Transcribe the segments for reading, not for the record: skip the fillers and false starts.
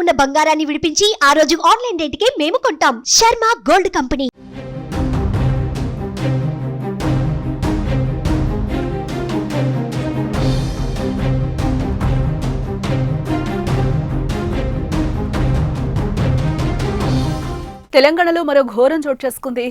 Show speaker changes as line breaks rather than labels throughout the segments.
ఉన్న బంగారాన్ని విడిపించి ఆ రోజు ఆన్లైన్ రేటుకే మేము కొంటాం. Sharma gold company.
తెలంగాణలో మరో ఘోరం చోటు చేసుకుంది.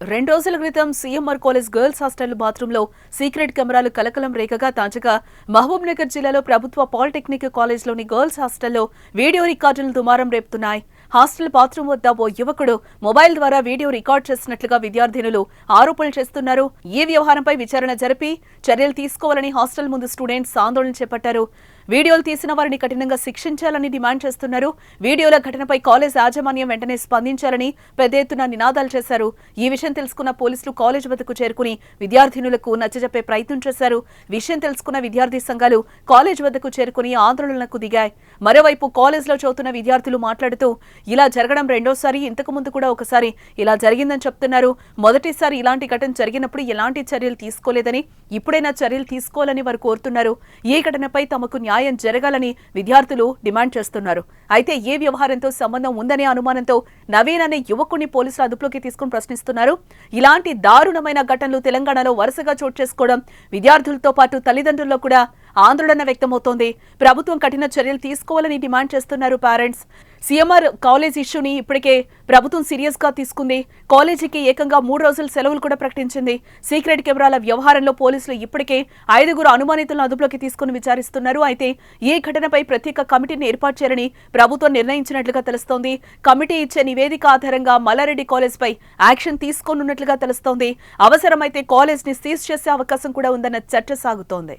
2 రోజుల క్రితం సీఎంఆర్ కాలేజ్ గర్ల్స్ హాస్టల్ బాత్రూంలో సీక్రెట్ కెమెరాలు కలకలం రేఖగా తాజాగా మహబూబ్ నగర్ జిల్లాలో ప్రభుత్వ పాలిటెక్నిక్ కాలేజ్లోని గర్ల్స్ హాస్టల్లో వీడియో రికార్డులు దుమారం రేపుతున్నాయి. హాస్టల్ బాత్రూం వద్ద ఓ యువకుడు మొబైల్ ద్వారా వీడియో రికార్డ్ చేసినట్లుగా విద్యార్థినులు ఆరోపణలు చేస్తున్నారు. ఈ వ్యవహారంపై విచారణ జరిపి చర్యలు తీసుకోవాలని హాస్టల్ ముందు స్టూడెంట్స్ ఆందోళన చేపట్టారు. వీడియోలు తీసిన వారిని కఠినంగా శిక్షించాలని డిమాండ్ చేస్తున్నారు. వీడియోల ఘటనపై కాలేజ్ యాజమాన్యం వెంటనే స్పందించాలని పెద్ద ఎత్తున నినాదాలు చేశారు. ఈ విషయం తెలుసుకున్న పోలీసులు కాలేజ్ వద్దకు చేరుకుని విద్యార్థినులకు నచ్చజెప్పే ప్రయత్నం చేశారు. విషయం తెలుసుకున్న విద్యార్థి సంఘాలు కాలేజ్ వద్దకు చేరుకుని ఆందోళనలకు దిగాయి. మరోవైపు కాలేజ్లో చదువుతున్న విద్యార్థులు మాట్లాడుతూ ఇలా జరగడం రెండోసారి, ఇంతకు ముందు కూడా ఒకసారి ఇలా జరిగిందని చెప్తున్నారు. మొదటిసారి ఇలాంటి ఘటన జరిగినప్పుడు ఎలాంటి చర్యలు తీసుకోలేదని, ఇప్పుడైనా చర్యలు తీసుకోవాలని వారు కోరుతున్నారు. ఈ ఘటనపై తమకు న్యాయం జరగాలని విద్యార్థులు డిమాండ్ చేస్తున్నారు. అయితే ఏ వ్యవహారంతో సంబంధం ఉందనే అనుమానంతో నవీన్ అనే యువకుడిని పోలీసులు అదుపులోకి తీసుకుని ప్రశ్నిస్తున్నారు. ఇలాంటి దారుణమైన ఘటనలు తెలంగాణలో వరుసగా చోటు చేసుకోవడం విద్యార్థులతో పాటు తల్లిదండ్రుల్లో కూడా ఆందోళన వ్యక్తమవుతోంది. ప్రభుత్వం కఠిన చర్యలు తీసుకోవాలని డిమాండ్ చేస్తున్నారు పేరెంట్స్. సీఎంఆర్ కాలేజ్ ఇష్యూని ఇప్పటికే ప్రభుత్వం సీరియస్ గా తీసుకుంది. కాలేజీకి ఏకంగా 3 రోజుల సెలవులు కూడా ప్రకటించింది. సీక్రెట్ కెమెరాల వ్యవహారంలో పోలీసులు ఇప్పటికే 5 అనుమానితులను అదుపులోకి తీసుకుని విచారిస్తున్నారు. అయితే ఈ ఘటనపై ప్రత్యేక కమిటీని ఏర్పాటు చేయాలని ప్రభుత్వం నిర్ణయించినట్లుగా తెలుస్తోంది. కమిటీ ఇచ్చే నివేదిక ఆధారంగా మల్లారెడ్డి కాలేజ్ పై యాక్షన్ తీసుకోనున్నట్లుగా తెలుస్తోంది. అవసరమైతే కాలేజ్ ని సీజ్ చేసే అవకాశం కూడా ఉందన్న చర్చ సాగుతోంది.